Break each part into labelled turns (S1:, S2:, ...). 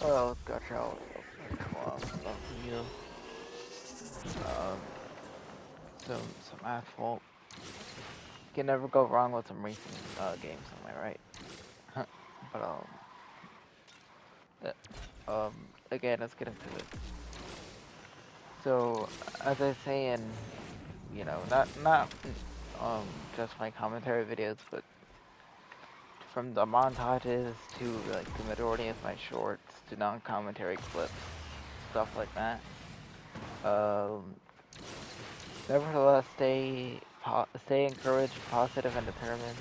S1: Oh, gotcha. Well, you. Um, some asphalt. Can never go wrong with some racing games. Am I right? but again, let's get into it. So, as I say in, not just my commentary videos, but from the montages to like the majority of my shorts to non-commentary clips, stuff like that. Um, Nevertheless, stay encouraged, positive, and determined.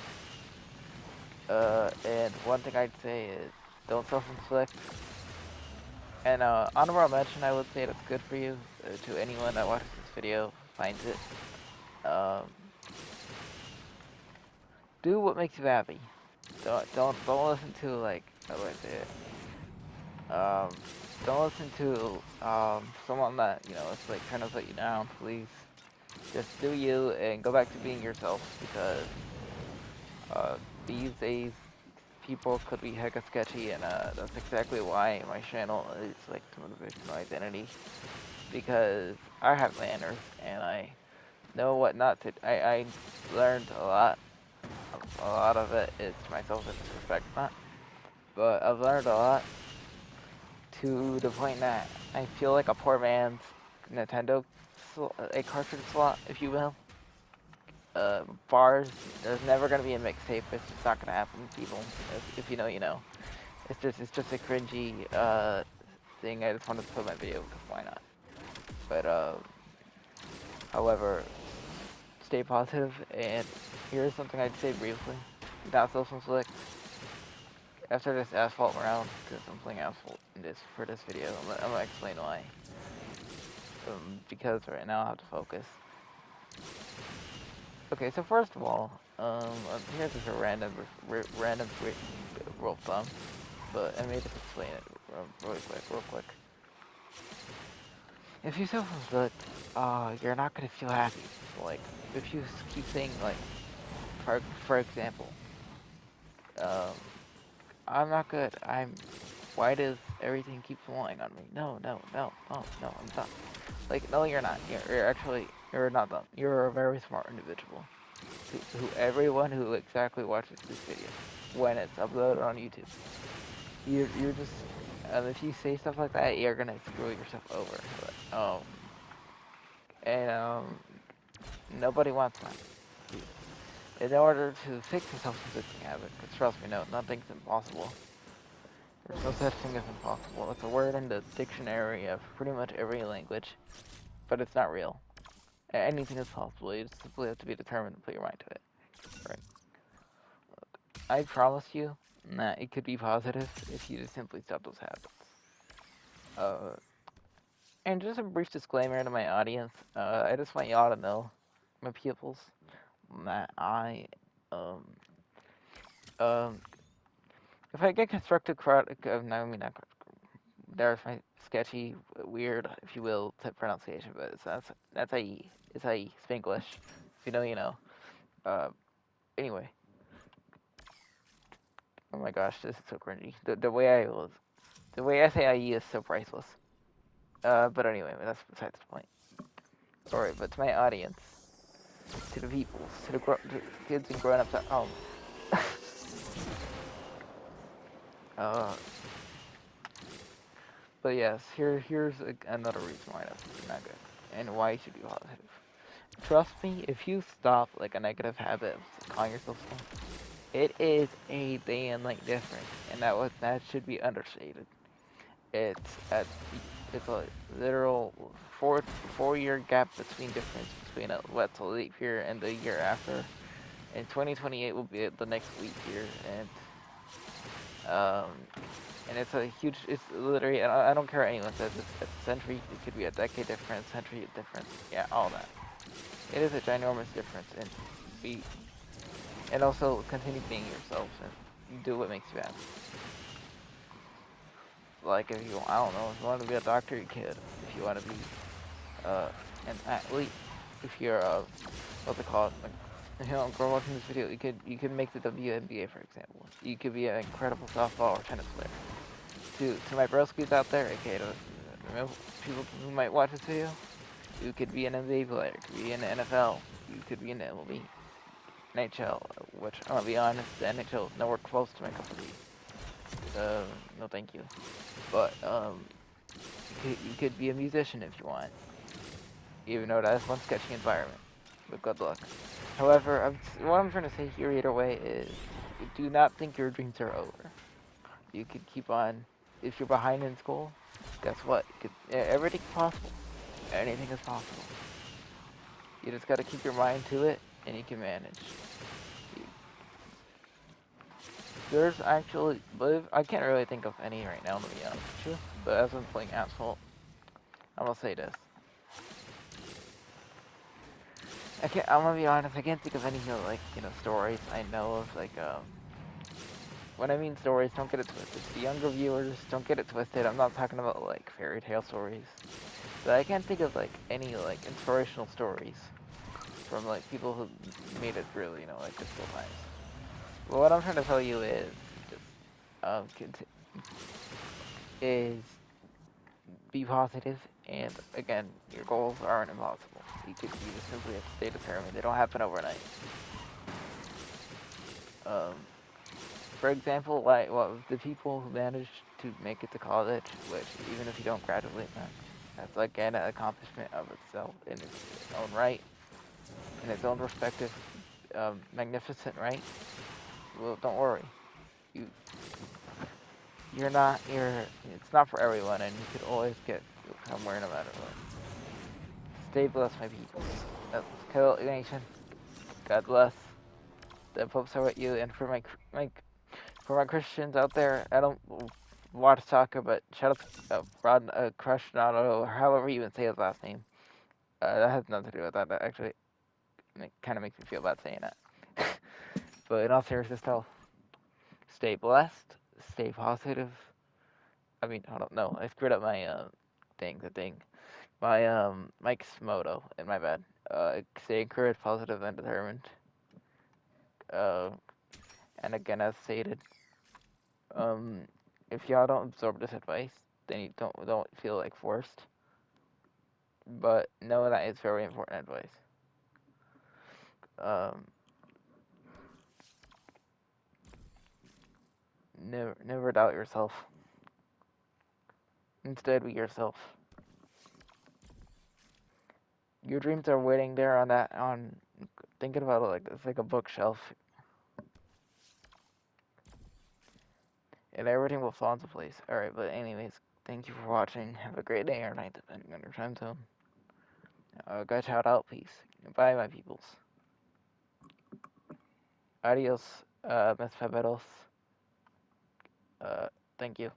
S1: And one thing I'd say is don't self-inflict. And honorable mention, I would say that's good for you. To anyone that watches this video, finds it. Um, do what makes you happy. Don't listen to like how do I say it? Don't listen to someone that is like trying to put you down. Please, just do you and go back to being yourself because these days people could be hecka sketchy, and that's exactly why my channel is like some of the my identity, because I have manners and I know what not to. I learned a lot of it is to myself and disrespect that, but I've learned a lot to the point that I feel like a poor man's Nintendo, a cartridge slot, if you will. Bars, there's never gonna be a mixtape. It's just not gonna happen, people. If you know, you know. It's just a cringy thing. I just wanted to put my video because why not? But however, stay positive. And here's something I'd say briefly. Not self-inflict. After this asphalt round, because I'm playing asphalt in this for this video, I'm gonna explain why. Because right now I have to focus. Okay, so first of all, here's just a random rule of thumb, but I may just explain it real quick. If you self-inflict, you're not gonna feel happy. Like, if you keep saying, like, for example, um, I'm not good, why does everything keep falling on me? No, I'm done. Like, no, you're not. You're not done. You're a very smart individual. Everyone who exactly watches this video, when it's uploaded on YouTube, you're just, if you say stuff like that, you're gonna screw yourself over. And, nobody wants that. In order to fix a self-inflicting habit, because trust me, no, nothing's impossible. There's no such thing as impossible. It's a word in the dictionary of pretty much every language, but it's not real. Anything is possible. You just simply have to be determined to put your mind to it. Right. I promise you that it could be positive if you just simply stop those habits. Uh, and just a brief disclaimer to my audience. I just want y'all to know, my pupils, that um, um, if I get constructive no, I mean not. There's my sketchy, weird, if you will, type pronunciation, but that's IE. It's IE. Spanglish. If you know, you know. Uh, anyway. Oh my gosh, this is so cringy. The way I say IE is so priceless. But anyway, that's besides the point. Alright, but to my audience, to the peoples, to kids and grown-ups at home. uh, but yes, here's another reason why that's not good, and why you should be positive. Trust me, if you stop like a negative habit of calling yourself stuff, it is a day and night difference, and that should be understated. It's at it's a literal four-year gap between a let's leap year and the year after. And 2028 will be the next leap year, um, and it's a huge. It's literally. I don't care what anyone says. It's a century. It could be a decade difference, century difference. Yeah, all that. It is a ginormous difference, be and also continue being yourself and do what makes you happy. Like if you, I don't know, if you want to be a doctor, you could. If you want to be uh, an athlete, if you're what's it called? Like, you know, girl watching this video, you could make the WNBA, for example. You could be an incredible softball or tennis player. to my broskies out there, okay, to people who might watch this video, you could be an NBA player, you could be in the NFL, you could be in the MLB, NHL, which, I'm gonna be honest, the NHL is nowhere close to my cup of tea. No thank you. But, you could be a musician if you want, even though that's one sketchy environment, but good luck. However, what I'm trying to say here either way is, do not think your dreams are over. You could keep on, if you're behind in school, guess what? Everything's possible. Anything is possible. You just gotta keep your mind to it, and you can manage. There's actually, but I can't really think of any right now, to be honest with you. But as I'm playing Asphalt, I'm gonna say this. I'm gonna be honest, I can't think of any, stories I know of, when I mean stories, don't get it twisted. The younger viewers, don't get it twisted. I'm not talking about, fairy tale stories. But I can't think of, any, inspirational stories from, people who made it through, difficult times. But what I'm trying to tell you is, is be positive, and again, your goals aren't impossible. You just simply have to stay determined. They don't happen overnight. For example, the people who managed to make it to college, which even if you don't graduate, man, that's an accomplishment of itself in its own right, in its own respective, magnificent right. Well, don't worry, you it's not for everyone, and you could always get somewhere no matter what. Stay blessed, my people. That's Kill Nation. God bless. The popes are with you, and for my Christians out there, I don't watch soccer, but shout out to Rod Crushnado, or however you even say his last name. That has nothing to do with that. That actually kind of makes me feel bad saying that. But in all seriousness, though, stay blessed, stay positive. I mean, I don't know. I screwed up my the thing. My Mike's motto, and my bad. Stay encouraged, positive, and determined. Uh, and again, as stated, um, if y'all don't absorb this advice, then you don't feel forced. But know that it's very important advice. Um, never doubt yourself. Instead, be yourself. Your dreams are waiting there on thinking about it it's like a bookshelf, and everything will fall into place. All right, but anyways, thank you for watching. Have a great day or night, depending on your time zone. Guys, shout out, peace. Bye, my peoples. Adios, mis faveros. Thank you.